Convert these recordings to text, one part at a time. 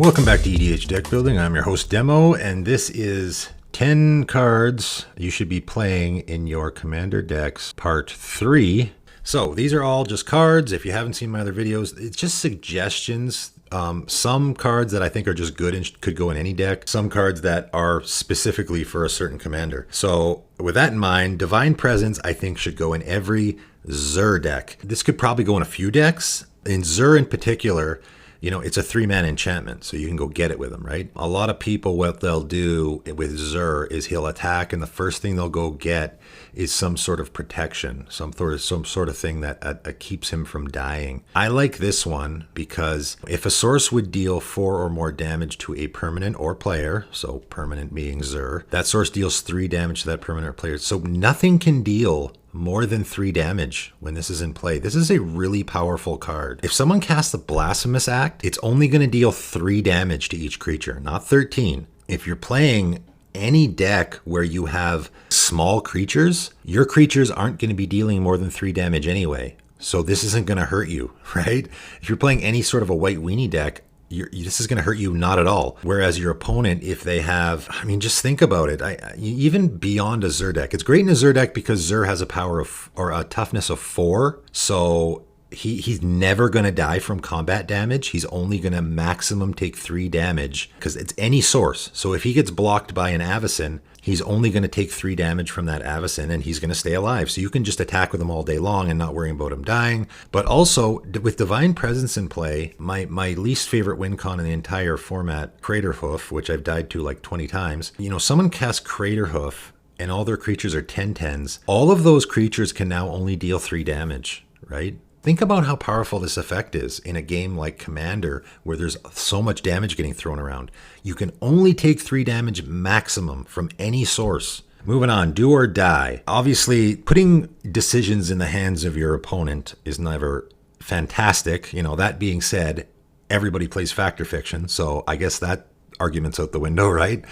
Welcome back to EDH Deck Building. I'm your host Demo, and this is 10 cards you should be playing in your Commander decks, part 3. So these are all just cards. If you haven't seen my other videos, it's just suggestions. Some cards that I think are just good and could go in any deck. Some cards that are specifically for a certain commander. So with that in mind, Divine Presence I think should go in every Zur deck. This could probably go in a few decks. In Zur in particular, you know, it's a 3-mana enchantment, so you can go get it with him, right? A lot of people, what they'll do with Zur is he'll attack, and the first thing they'll go get is some sort of protection, some sort of thing that keeps him from dying. I like this one because if a source would deal 4 or more damage to a permanent or player, so permanent being Zur, that source deals 3 damage to that permanent or player. So nothing can deal more than 3 damage when this is in play. This is a really powerful card. If someone casts the Blasphemous Act, it's only going to deal 3 damage to each creature, not 13. If you're playing any deck where you have small creatures, your creatures aren't going to be dealing more than 3 damage anyway. So this isn't going to hurt you, right? If you're playing any sort of a white weenie deck, this is going to hurt you not at all. Whereas your opponent, if they have, I mean, just think about it. Even beyond a Zur deck, it's great in a Zur deck because Zur has a power of, or a toughness of 4. So he's never going to die from combat damage. He's only going to maximum take 3 damage because it's any source. So if he gets blocked by an Avacyn, he's only going to take 3 damage from that Avacyn and he's going to stay alive. So you can just attack with him all day long and not worry about him dying. But also with Divine Presence in play, my least favorite win con in the entire format, Craterhoof, which I've died to like 20 times. You know, someone casts Craterhoof and all their creatures are 10/10s. All of those creatures can now only deal 3 damage, right? Think about how powerful this effect is in a game like Commander where there's so much damage getting thrown around. You can only take 3 damage maximum from any source. Moving on, Do or Die. Obviously, putting decisions in the hands of your opponent is never fantastic. You know, that being said, everybody plays Fact or Fiction, so I guess that argument's out the window, right?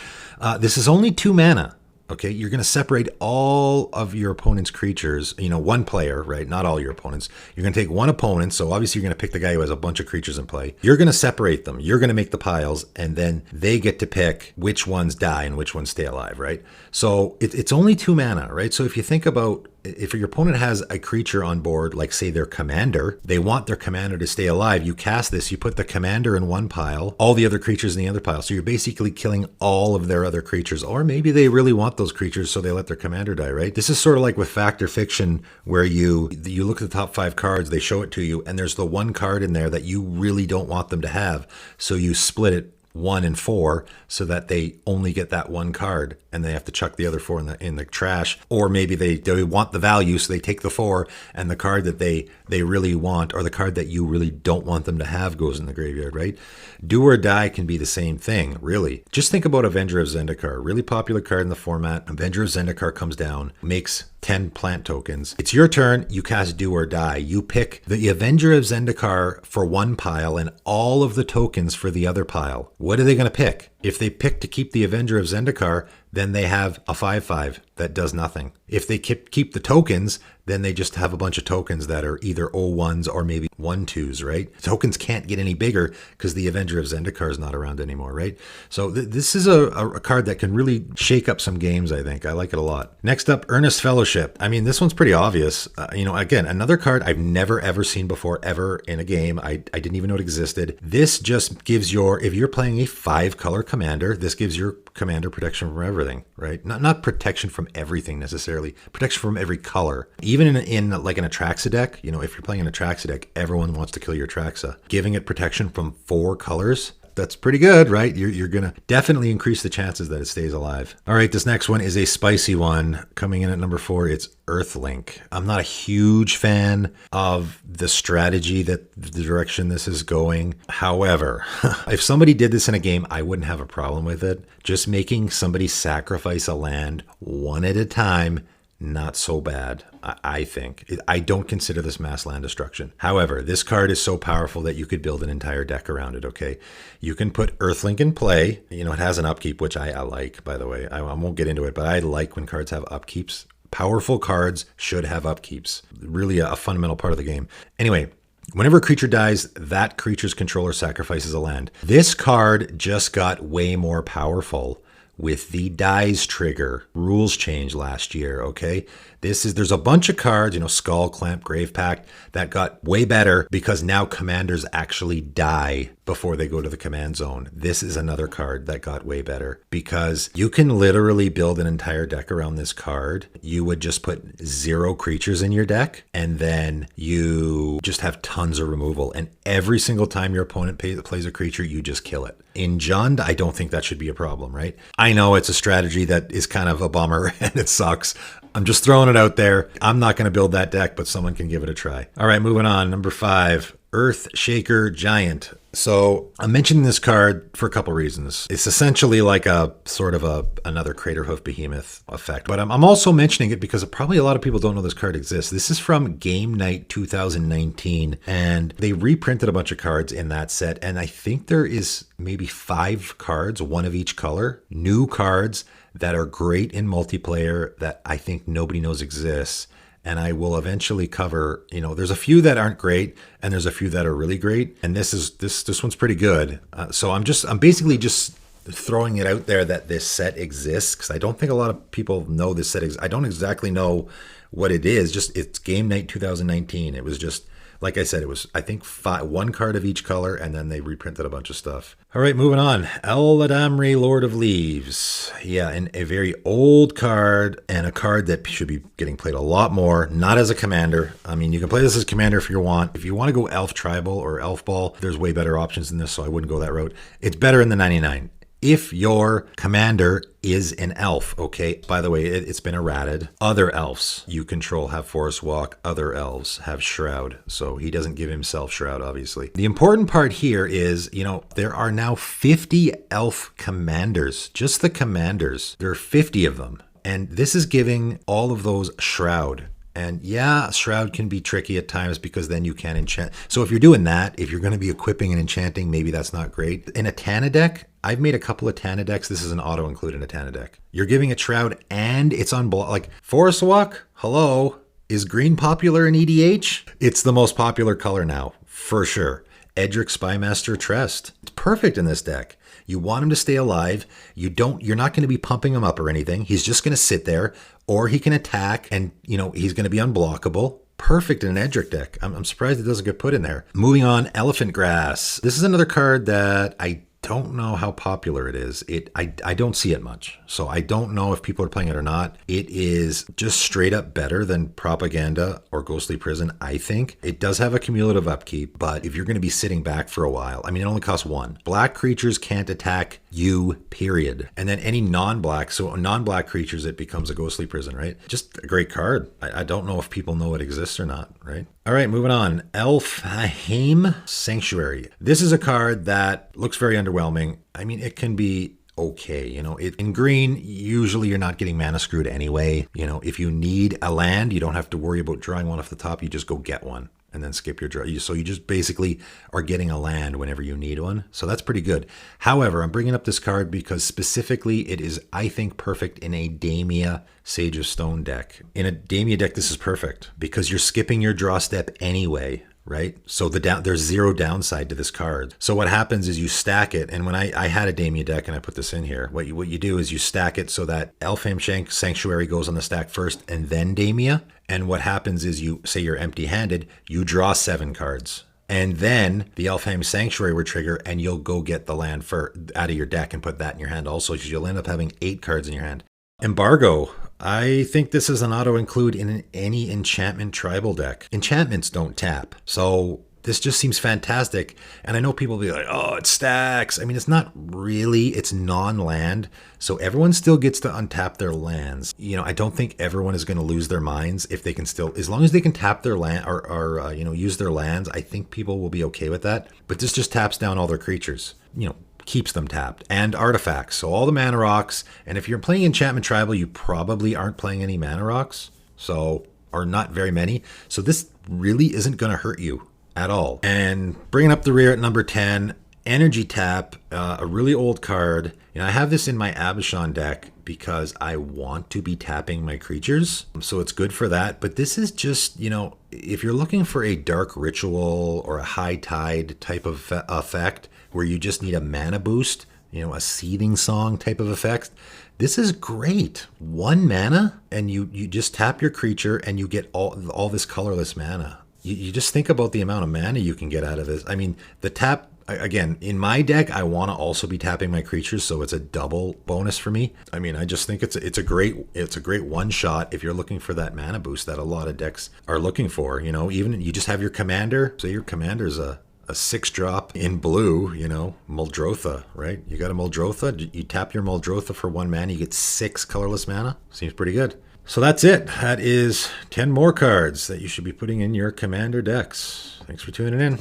This is only 2 mana. Okay, you're going to separate all of your opponent's creatures, you know, one player, right? Not all your opponents. You're going to take one opponent. So obviously you're going to pick the guy who has a bunch of creatures in play. You're going to separate them. You're going to make the piles and then they get to pick which ones die and which ones stay alive, right? So it's only 2 mana, right? So if you think about, if your opponent has a creature on board, like say their commander, they want their commander to stay alive. You cast this, you put the commander in one pile, all the other creatures in the other pile. So you're basically killing all of their other creatures. Or maybe they really want those creatures, so they let their commander die, right? This is sort of like with Fact or Fiction, where you look at the top 5 cards, they show it to you, and there's the one card in there that you really don't want them to have. So you split it 1 and 4 so that they only get that one card and they have to chuck the other 4 in the trash. Or maybe they want the value, so they take the 4 and the card that they really want, or the card that you really don't want them to have, goes in the graveyard, right? Do or Die can be the same thing, really. Just think about Avenger of Zendikar, really popular card in the format. Avenger of Zendikar comes down, makes 10 plant tokens. It's your turn, you cast Do or Die. You pick the Avenger of Zendikar for one pile and all of the tokens for the other pile. What are they going to pick? If they pick to keep the Avenger of Zendikar, then they have a 5/5 that does nothing. If they keep the tokens, then they just have a bunch of tokens that are either 0/1s or maybe 1/2s, right? Tokens can't get any bigger because the Avenger of Zendikar is not around anymore, right? So this is a card that can really shake up some games, I think. I like it a lot. Next up, Earnest Fellowship. I mean, this one's pretty obvious. You know, again, another card I've never ever seen before, ever in a game. I didn't even know it existed. This just gives if you're playing a 5-color commander, this gives your commander protection from everything, right? Not protection from everything necessarily, protection from every color. Even in like an Atraxa deck, you know, if you're playing an Atraxa deck, everyone wants to kill your Atraxa. Giving it protection from 4 colors, that's pretty good, right? You're going to definitely increase the chances that it stays alive. All right, this next one is a spicy one. Coming in at number 4, it's Earthlink. I'm not a huge fan of the strategy, that the direction this is going. However, if somebody did this in a game, I wouldn't have a problem with it. Just making somebody sacrifice a land one at a time, not so bad, I think. I don't consider this mass land destruction. However, this card is so powerful that you could build an entire deck around it, okay? You can put Earthlink in play. You know, it has an upkeep, which I like, by the way. I won't get into it, but I like when cards have upkeeps. Powerful cards should have upkeeps. Really a fundamental part of the game. Anyway, Whenever a creature dies, that creature's controller sacrifices a land. This card just got way more powerful with the dies trigger. Rules changed last year, okay? There's a bunch of cards, Skull, Clamp, Grave Pact, that got way better because now commanders actually die before they go to the command zone. This is another card that got way better because you can literally build an entire deck around this card. You would just put 0 creatures in your deck and then you just have tons of removal. And every single time your opponent plays a creature, you just kill it. In Jund, I don't think that should be a problem, right? I know it's a strategy that is kind of a bummer and it sucks. I'm just throwing it out there. I'm not going to build that deck, but someone can give it a try. All right, moving on. Number 5, Earth Shaker Giant. So I'm mentioning this card for a couple reasons. It's essentially like a sort of another Craterhoof Behemoth effect. But I'm also mentioning it because probably a lot of people don't know this card exists. This is from Game Night 2019, and they reprinted a bunch of cards in that set. And I think there is maybe 5 cards, one of each color, new cards that are great in multiplayer that I think nobody knows exists. And I will eventually cover, there's a few that aren't great and there's a few that are really great. And this one's pretty good. So I'm basically just throwing it out there that this set exists because I don't think a lot of people know this set exists. I don't exactly know what it is. It's Game Night 2019. It was just, like I said, it was, I think, 1 card of each color, and then they reprinted a bunch of stuff. All right, moving on. Eladamri, Lord of Leaves. Yeah, and a very old card, and a card that should be getting played a lot more, not as a commander. I mean, you can play this as a commander if you want. If you want to go Elf Tribal or Elf Ball, there's way better options than this, so I wouldn't go that route. It's better in the 99. If your commander is an elf, okay? By the way, it's been errated. Other elves you control have Forest Walk. Other elves have Shroud. So he doesn't give himself Shroud, obviously. The important part here is, there are now 50 elf commanders. Just the commanders. There are 50 of them. And this is giving all of those Shroud. And yeah, Shroud can be tricky at times because then you can enchant. So if you're doing that, if you're going to be equipping and enchanting, maybe that's not great. In a Tana deck, I've made a couple of Tana decks. This is an auto-include in a Tana deck. You're giving it Shroud and it's on like Forest Walk. Hello, is green popular in EDH? It's the most popular color now, for sure. Edric Spymaster Trest. It's perfect in this deck. You want him to stay alive. You're not going to be pumping him up or anything. He's just going to sit there, or he can attack and, he's going to be unblockable. Perfect in an Edric deck. I'm surprised it doesn't get put in there. Moving on, Elephant Grass. This is another card that I don't know how popular it is. I don't see it much. So I don't know if people are playing it or not. It is just straight up better than Propaganda or Ghostly Prison, I think. It does have a cumulative upkeep, but if you're going to be sitting back for a while, I mean, it only costs 1. Black creatures can't attack you, period. And then any non-black, so non-black creatures, it becomes a Ghostly Prison, right? Just a great card. I don't know if people know it exists or not, right? All right, moving on. Elfheim Sanctuary. This is a card that looks very underwhelming. I mean, it can be okay. In green, usually you're not getting mana screwed anyway. If you need a land, you don't have to worry about drawing one off the top. You just go get one and then skip your draw. So you just basically are getting a land whenever you need one. So that's pretty good. However, I'm bringing up this card because specifically it is, I think, perfect in a Damia Sage of Stone deck. In a Damia deck, this is perfect because you're skipping your draw step anyway, right? So there's 0 downside to this card. So what happens is you stack it. And when I had a Damia deck and I put this in here, what you do is you stack it so that Elfheim Sanctuary goes on the stack first and then Damia. And what happens is you say you're empty-handed, you draw 7 cards. And then the Elfheim Sanctuary will trigger and you'll go get the land out of your deck and put that in your hand also, because you'll end up having 8 cards in your hand. Embargo. I think this is an auto-include in any enchantment tribal deck. Enchantments don't tap. So this just seems fantastic. And I know people will be like, oh, it stacks. I mean, it's not really. It's non-land. So everyone still gets to untap their lands. I don't think everyone is going to lose their minds if they can still, as long as they can tap their land or use their lands, I think people will be okay with that. But this just taps down all their creatures, keeps them tapped, and artifacts. So all the mana rocks. And if you're playing enchantment tribal, you probably aren't playing any mana rocks. Or not very many. So this really isn't going to hurt you at all. And bringing up the rear at number 10, Energy Tap, a really old card. You know, I have this in my Abishon deck because I want to be tapping my creatures, so it's good for that. But this is just, you know, if you're looking for a dark ritual or a high tide type of effect where you just need a mana boost, you know, a seething song type of effect, this is great. 1 mana, and you just tap your creature and you get all this colorless mana. You just think about the amount of mana you can get out of this. I mean, the tap, again, in my deck, I want to also be tapping my creatures, so it's a double bonus for me. I mean, I just think it's a great one shot if you're looking for that mana boost that a lot of decks are looking for. You know, even you just have your commander. Say your commander's a 6-drop in blue, you know, Muldrotha, right? You got a Muldrotha, you tap your Muldrotha for 1 mana, you get 6 colorless mana. Seems pretty good. So that's it. That is 10 more cards that you should be putting in your commander decks. Thanks for tuning in.